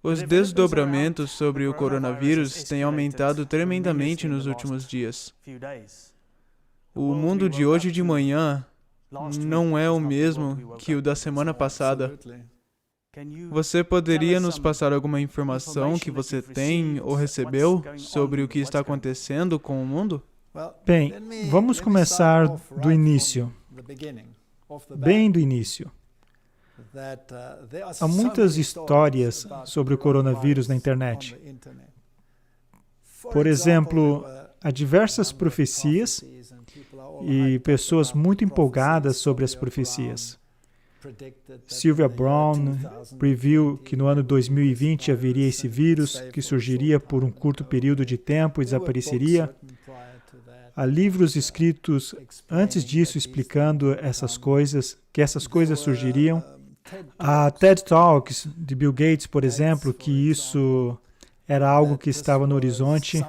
Os desdobramentos sobre o coronavírus têm aumentado tremendamente nos últimos dias. O mundo de hoje de manhã não é o mesmo que o da semana passada. Você poderia nos passar alguma informação que você tem ou recebeu sobre o que está acontecendo com o mundo? Bem, vamos começar do início, bem do início. Há muitas histórias sobre o coronavírus na internet. Por exemplo, há diversas profecias e pessoas muito empolgadas sobre as profecias. Sylvia Browne previu que no ano 2020 haveria esse vírus que surgiria por um curto período de tempo e desapareceria. Há livros escritos antes disso explicando que essas coisas surgiriam. Há TED Talks de Bill Gates, por exemplo, que isso era algo que estava no horizonte.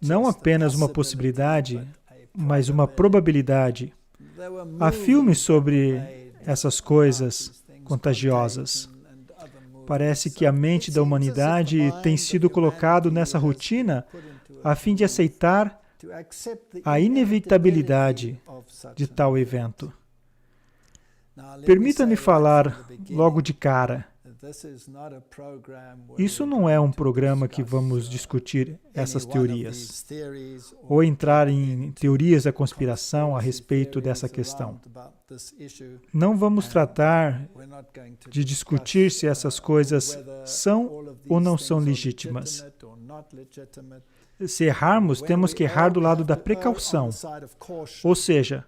Não apenas uma possibilidade, mas uma probabilidade. Há filmes sobre essas coisas contagiosas. Parece que a mente da humanidade tem sido colocado nessa rotina a fim de aceitar a inevitabilidade de tal evento. Permita-me falar logo de cara. Isso não é um programa que vamos discutir essas teorias, ou entrar em teorias da conspiração a respeito dessa questão. Não vamos tratar de discutir se essas coisas são ou não são legítimas. Se errarmos, temos que errar do lado da precaução, ou seja,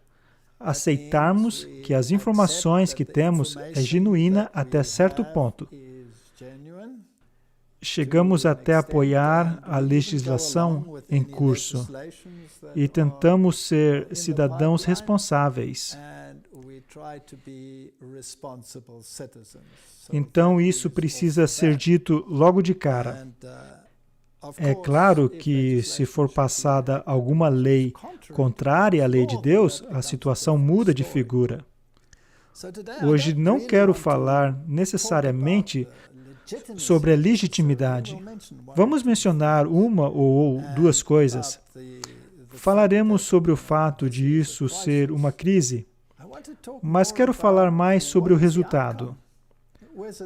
aceitarmos que as informações que temos é genuína até certo ponto. Chegamos até apoiar a legislação em curso e tentamos ser cidadãos responsáveis. Então isso precisa ser dito logo de cara. É claro que, se for passada alguma lei contrária à lei de Deus, a situação muda de figura. Hoje não quero falar necessariamente sobre a legitimidade. Vamos mencionar uma ou duas coisas. Falaremos sobre o fato de isso ser uma crise, mas quero falar mais sobre o resultado.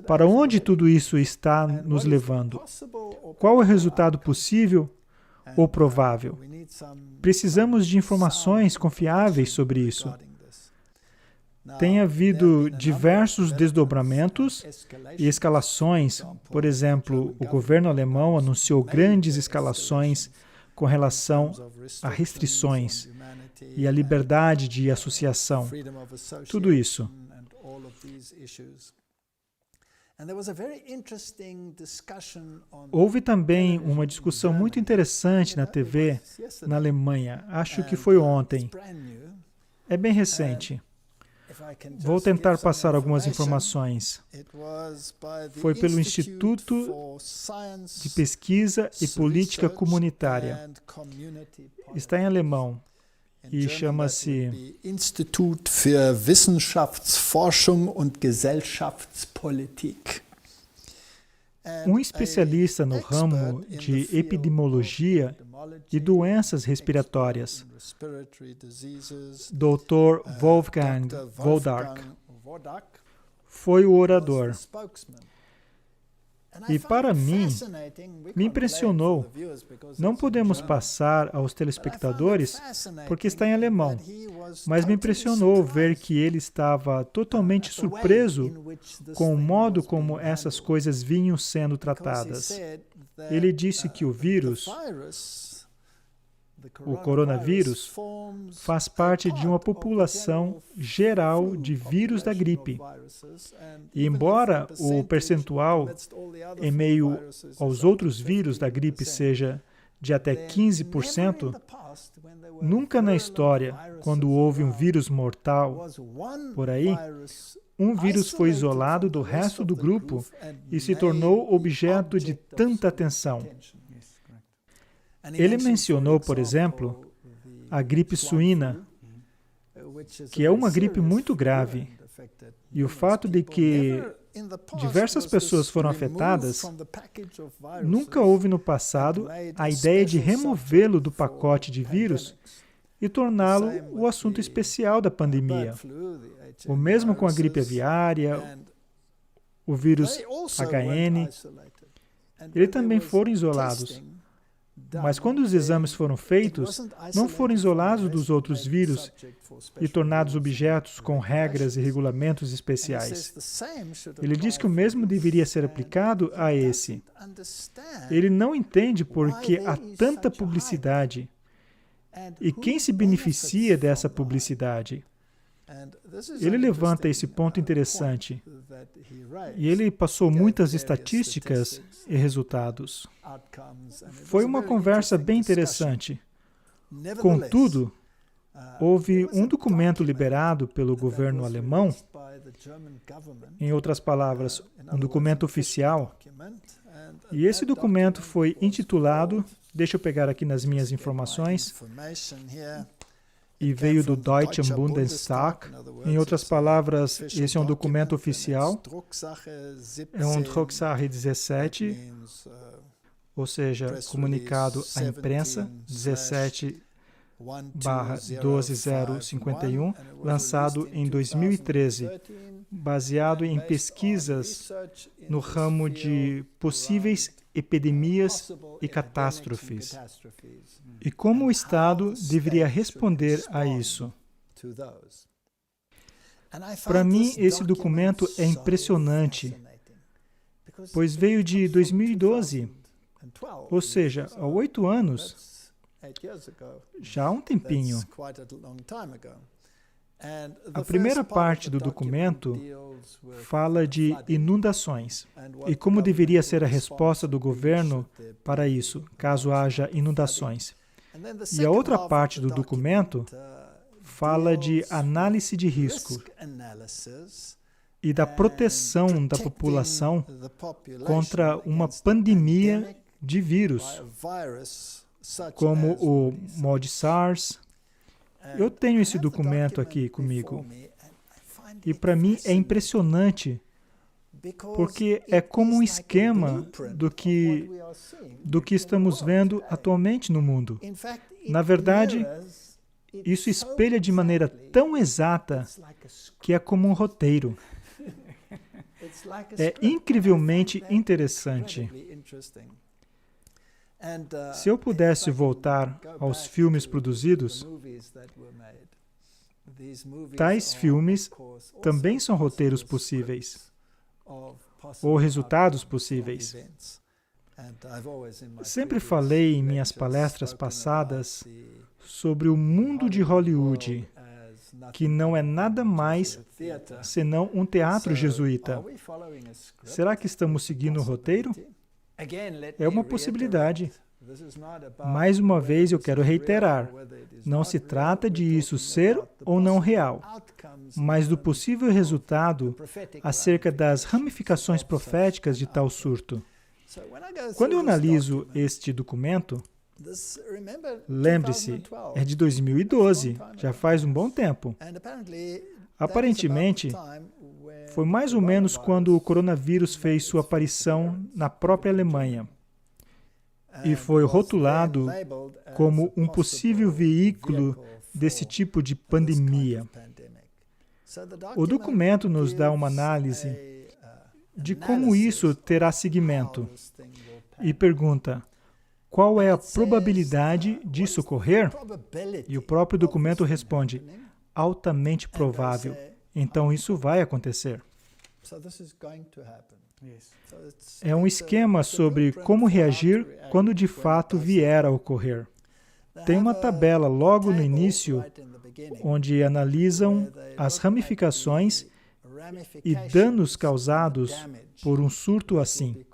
Para onde tudo isso está nos levando? Qual é o resultado possível ou provável? Precisamos de informações confiáveis sobre isso. Tem havido diversos desdobramentos e escalações. Por exemplo, o governo alemão anunciou grandes escalações com relação a restrições e a liberdade de associação. Tudo isso. Houve também uma discussão muito interessante na TV na Alemanha. Acho que foi ontem. É bem recente. Vou tentar passar algumas informações. Foi pelo Instituto de Pesquisa e Política Comunitária. Está em alemão e chama-se Institut für Wissenschaftsforschung und Gesellschaftspolitik. Um especialista no ramo de epidemiologia e doenças respiratórias, Dr. Wolfgang Wodark, foi o orador. E para mim, me impressionou. Não podemos passar aos telespectadores porque está em alemão, mas me impressionou ver que ele estava totalmente surpreso com o modo como essas coisas vinham sendo tratadas. Ele disse que o vírus, o coronavírus, faz parte de uma população geral de vírus da gripe. E embora o percentual em meio aos outros vírus da gripe seja de até 15%, nunca na história, quando houve um vírus mortal por aí, um vírus foi isolado do resto do grupo e se tornou objeto de tanta atenção. Ele mencionou, por exemplo, a gripe suína, que é uma gripe muito grave, e o fato de que diversas pessoas foram afetadas, nunca houve no passado a ideia de removê-lo do pacote de vírus e torná-lo o assunto especial da pandemia. O mesmo com a gripe aviária, o vírus HN, eles também foram isolados. Mas quando os exames foram feitos, não foram isolados dos outros vírus e tornados objetos com regras e regulamentos especiais. Ele diz que o mesmo deveria ser aplicado a esse. Ele não entende por que há tanta publicidade e quem se beneficia dessa publicidade. Ele levanta esse ponto interessante e ele passou muitas estatísticas e resultados. Foi uma conversa bem interessante. Contudo, houve um documento liberado pelo governo alemão, em outras palavras, um documento oficial, e esse documento foi intitulado, deixa eu pegar aqui nas minhas informações, e veio do Deutschen Bundestag. Em outras palavras, esse é um documento oficial, é um Drucksache 17, ou seja, comunicado à imprensa 17/12051, lançado em 2013, baseado em pesquisas no ramo de possíveis epidemias e catástrofes. E como o Estado deveria responder a isso? Para mim, esse documento é impressionante, pois veio de 2012, ou seja, há 8 anos, já há um tempinho. A primeira parte do documento fala de inundações e como deveria ser a resposta do governo para isso, caso haja inundações. E a outra parte do documento fala de análise de risco e da proteção da população contra uma pandemia de vírus, como o mod SARS. Eu tenho esse documento aqui comigo. E para mim é impressionante, porque é como um esquema do que estamos vendo atualmente no mundo. Na verdade, isso espelha de maneira tão exata que é como um roteiro. É incrivelmente interessante. Se eu pudesse voltar aos filmes produzidos, tais filmes também são roteiros possíveis, ou resultados possíveis. Sempre falei em minhas palestras passadas sobre o mundo de Hollywood, que não é nada mais senão um teatro jesuíta. Será que estamos seguindo o roteiro? É uma possibilidade. Mais uma vez eu quero reiterar, não se trata de isso ser ou não real, mas do possível resultado acerca das ramificações proféticas de tal surto. Quando eu analiso este documento, lembre-se, é de 2012, já faz um bom tempo. Aparentemente, foi mais ou menos quando o coronavírus fez sua aparição na própria Alemanha e foi rotulado como um possível veículo desse tipo de pandemia. O documento nos dá uma análise de como isso terá seguimento e pergunta: qual é a probabilidade disso ocorrer? E o próprio documento responde: altamente provável. Então isso vai acontecer. É um esquema sobre como reagir quando de fato vier a ocorrer. Tem uma tabela logo no início onde analisam as ramificações e danos causados por um surto assim.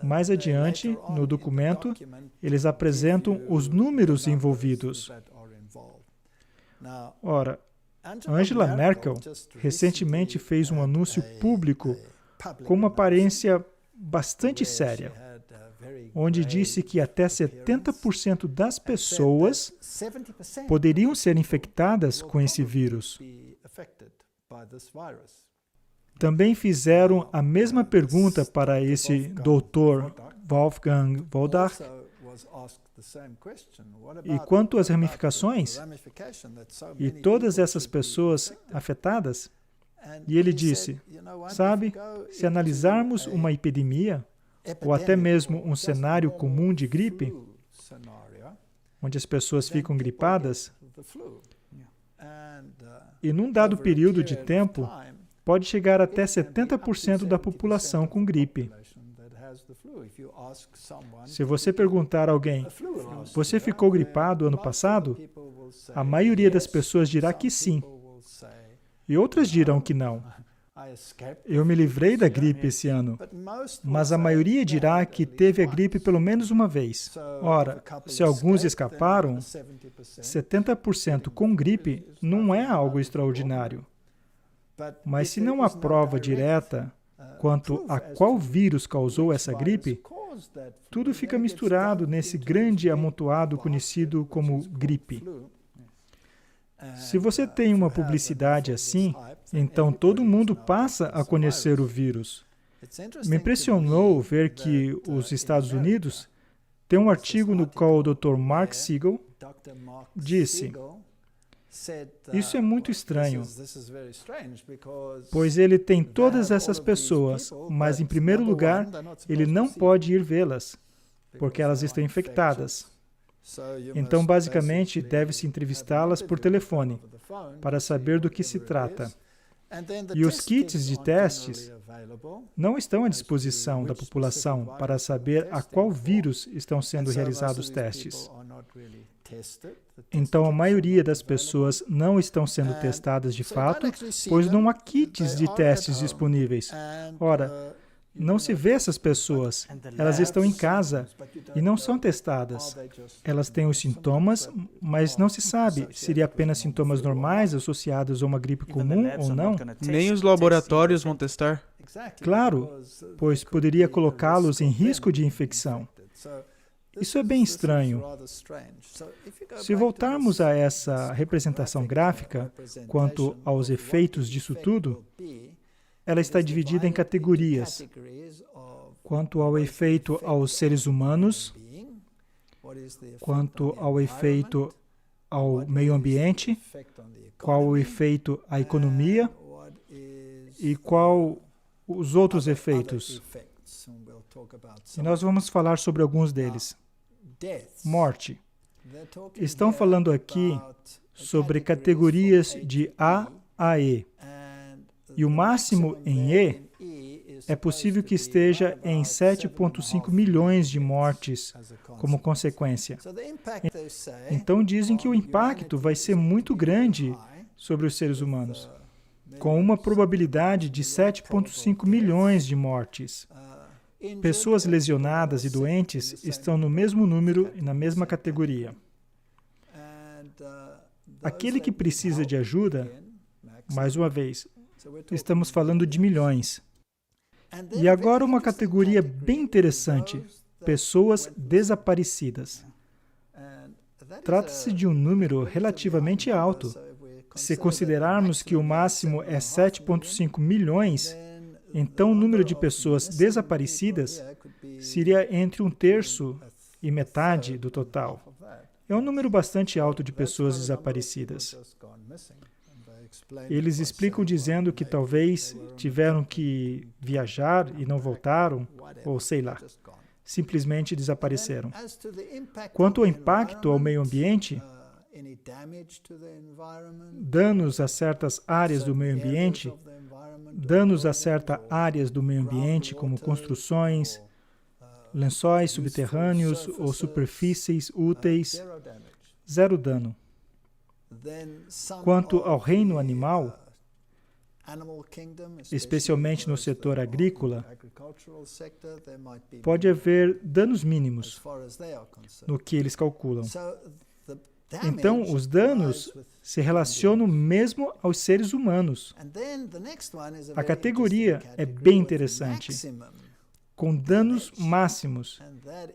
Mais adiante, no documento, eles apresentam os números envolvidos. Ora, Angela Merkel recentemente fez um anúncio público com uma aparência bastante séria, onde disse que até 70% das pessoas poderiam ser infectadas com esse vírus. Também fizeram a mesma pergunta para esse Dr. Wolfgang Wodarch. E quanto às ramificações? E todas essas pessoas afetadas? E ele disse, sabe, se analisarmos uma epidemia, ou até mesmo um cenário comum de gripe, onde as pessoas ficam gripadas, e num dado período de tempo, pode chegar até 70% da população com gripe. Se você perguntar a alguém, você ficou gripado ano passado? A maioria das pessoas dirá que sim. E outras dirão que não. Eu me livrei da gripe esse ano, mas a maioria dirá que teve a gripe pelo menos uma vez. Ora, se alguns escaparam, 70% com gripe não é algo extraordinário. Mas se não há prova direta quanto a qual vírus causou essa gripe, tudo fica misturado nesse grande amontoado conhecido como gripe. Se você tem uma publicidade assim, então todo mundo passa a conhecer o vírus. Me impressionou ver que os Estados Unidos têm um artigo no qual o Dr. Mark Siegel disse: isso é muito estranho, pois ele tem todas essas pessoas, mas em primeiro lugar, ele não pode ir vê-las, porque elas estão infectadas. Então, basicamente, deve-se entrevistá-las por telefone, para saber do que se trata. E os kits de testes não estão à disposição da população para saber a qual vírus estão sendo realizados testes. Então, a maioria das pessoas não estão sendo testadas de fato, pois não há kits de testes disponíveis. Ora, não se vê essas pessoas. Elas estão em casa e não são testadas. Elas têm os sintomas, mas não se sabe se seriam apenas sintomas normais associados a uma gripe comum ou não. Nem os laboratórios vão testar. Claro, pois poderia colocá-los em risco de infecção. Isso é bem estranho. Se voltarmos a essa representação gráfica quanto aos efeitos disso tudo, ela está dividida em categorias. Quanto ao efeito aos seres humanos, quanto ao efeito ao meio ambiente, qual o efeito à economia e qual os outros efeitos. E nós vamos falar sobre alguns deles. Morte. Estão falando aqui sobre categorias de A a E. E o máximo em E é possível que esteja em 7,5 milhões de mortes como consequência. Então dizem que o impacto vai ser muito grande sobre os seres humanos, com uma probabilidade de 7,5 milhões de mortes. Pessoas lesionadas e doentes estão no mesmo número e na mesma categoria. Aquele que precisa de ajuda, mais uma vez, estamos falando de milhões. E agora uma categoria bem interessante, pessoas desaparecidas. Trata-se de um número relativamente alto. Se considerarmos que o máximo é 7,5 milhões, então o número de pessoas desaparecidas seria entre 1/3 e metade do total. É um número bastante alto de pessoas desaparecidas. Eles explicam dizendo que talvez tiveram que viajar e não voltaram, ou sei lá, simplesmente desapareceram. Quanto ao impacto ao meio ambiente, danos a certas áreas do meio ambiente, danos a certas áreas do meio ambiente, como construções, lençóis subterrâneos ou superfícies úteis, zero dano. Quanto ao reino animal, especialmente no setor agrícola, pode haver danos mínimos no que eles calculam. Então, os danos se relacionam mesmo aos seres humanos. A categoria é bem interessante, com danos máximos,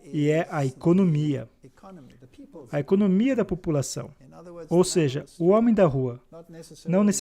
e é a economia. A economia da população. Ou seja, o homem da rua, não